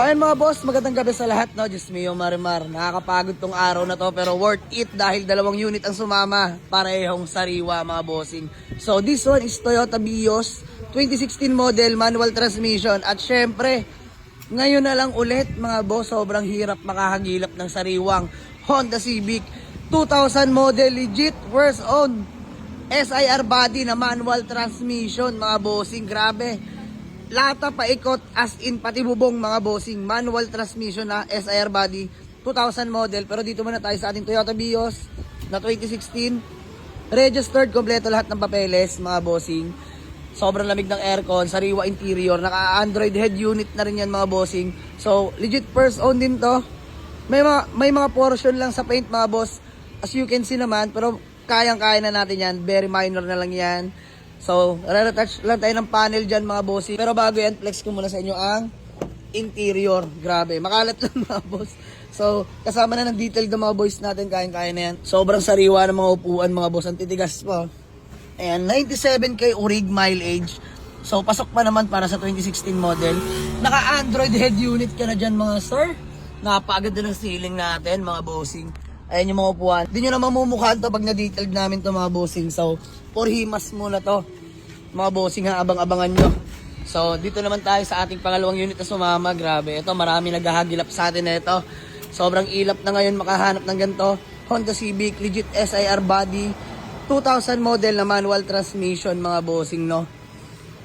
Ayun mga boss, magandang gabi sa lahat, no? Diyos mio, marimar. Nakakapagod tong araw na to pero worth it dahil 2 unit ang sumama. Parehong sariwa mga bossing. So this one is Toyota Vios 2016 model, manual transmission. At syempre, ngayon na lang ulit mga boss, sobrang hirap makahagilap ng sariwang Honda Civic 2000 model, legit, first own SIR body na manual transmission mga bossing. Grabe. Lata paikot as in pati bubong mga bossing, manual transmission na SIR body 2000 model. Pero dito muna tayo sa ating Toyota Vios na 2016 registered, kompleto lahat ng papeles mga bossing. Sobrang lamig ng aircon, sariwa interior, naka Android head unit na rin yan mga bossing. So legit first own din to. May mga portion lang sa paint mga boss, as you can see naman, pero kayang-kaya na natin yan, very minor na lang yan. So, re-retouch lang tayo ng panel dyan mga bossy. Pero bago yan, flex ko muna sa inyo ang interior. Grabe, makalat lang mga boss. So, kasama na ng detail ng mga boys natin, kayang-kaya na yan. Sobrang sariwa ng mga upuan mga boss, ang titigas pa. Ayan, 97k orig mileage. So, pasok pa naman para sa 2016 model. Naka-Android head unit ka na dyan mga sir. Napakaganda ng ceiling natin mga bossing. Ayan yung mga upuan. Hindi nyo na mamumukhaan to pag na-detailed namin to mga bossing. So, for himas muna to mga bossing, ha, abang-abangan nyo. So dito naman tayo sa ating pangalawang unit na sumama. Grabe, ito marami naghahagilap sa atin na ito. Sobrang ilap na ngayon makahanap ng ganito. Honda Civic, legit SIR body 2000 model na manual transmission mga bossing, no.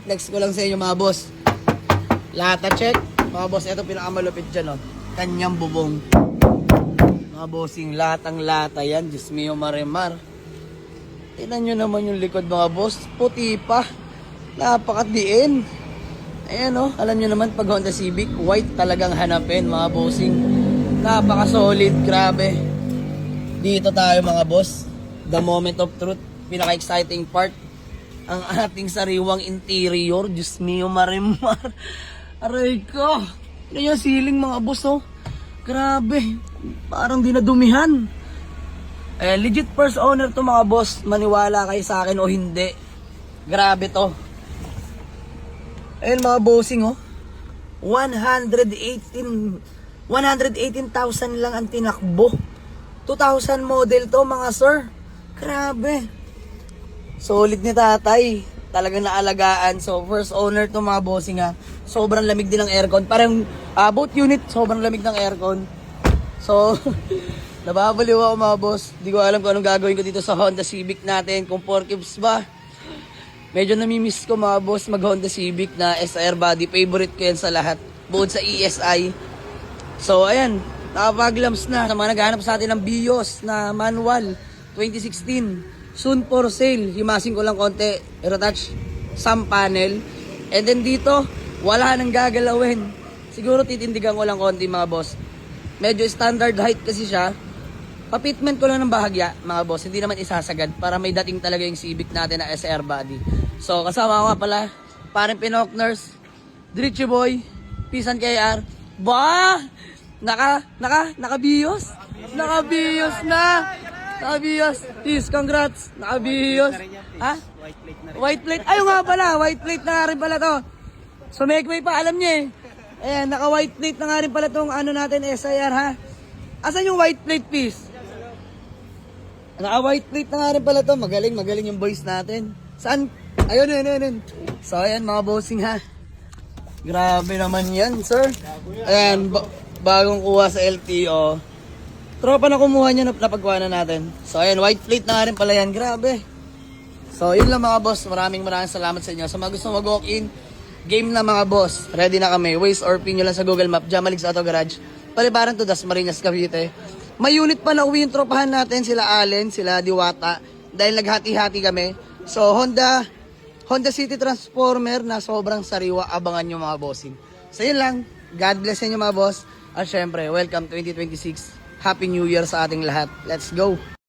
Next ko lang sa inyo mga boss, lata check mga boss. Ito pinakamalupit dyan, no, kanyang bubong mga bossing, latang lata yan. Diyos mio, marimar. Tingnan nyo naman yung likod mga boss, puti pa, napakadiin. Ayan o, alam nyo naman pag Honda Civic, white talagang hanapin mga bossing. Napaka solid, grabe. Dito tayo mga boss, the moment of truth, pinaka exciting part, ang ating sariwang interior. Diyos mio, marimar. Aray ko, tingnan yung ceiling mga boss, oh. Grabe, parang di nadumihan. Legit first owner to mga boss, maniwala kayo sa akin o hindi. Grabe to. Ayun mga bossing, oh, 118,000 lang ang tinakbo. 2000 model to mga sir. Grabe. Solid ni tatay, talagang naalagaan. So first owner to mga bossing, ha. Sobrang lamig din ng aircon. Parang both unit sobrang lamig ng aircon. So nababaliw ako mga boss. Di ko alam kung anong gagawin ko dito sa Honda Civic natin. Kung 4 ba. Medyo namimiss ko mga boss mag Honda Civic na SIR body. Favorite ko yan sa lahat. Bukod sa ESI. So ayan, nakapag-lamps na. Sa mga naghahanap sa atin ng Vios na manual 2016. Soon for sale. Himasin ko lang konti. Retouch some panel. And then dito, wala nang gagalawin. Siguro titindigan ko lang konti mga boss. Medyo standard height kasi siya. Papitment ko lang ng bahagya mga boss, hindi naman isasagad para may dating talaga yung Civic natin na SR body. So kasama ko nga pala, parang Pinokners, Dritchy Boy, Pisan KR. Ba! Naka-Vios? Naka-Vios na! Naka-Vios. Peace, congrats. Naka-Vios. Ha? White plate. Ayun nga pala, white plate na rin pala to. So Megway pa, alam niya eh. Ayan, naka-white plate na nga rin pala tong ano natin, SIR, ha? Asan yung white plate piece? Naka-white plate na nga rin pala to. Magaling yung boys natin. Saan? Ayun. So, ayan mga bossing, ha. Grabe naman yan, sir. Ayan, bagong kuha sa LTO. Tropa na kumuha niya, napagkuha na natin. So, ayan, white plate na nga rin pala yan. Grabe. So, yun lang mga boss. Maraming salamat sa inyo. Sa mga gusto mag-walk-in, game na mga boss. Ready na kami. Waze or pin nyo lang sa Google Map. Jamaligs Auto Garage. Palibaran to Dasmariñas, Cavite. May unit pa na uwi yung tropahan natin, sila Allen, sila Diwata, dahil naghati-hati kami. So Honda City Transformer na sobrang sariwa, abangan nyo mga bossing. So yun lang, God bless nyo mga boss. At syempre, welcome 2026. Happy New Year sa ating lahat. Let's go!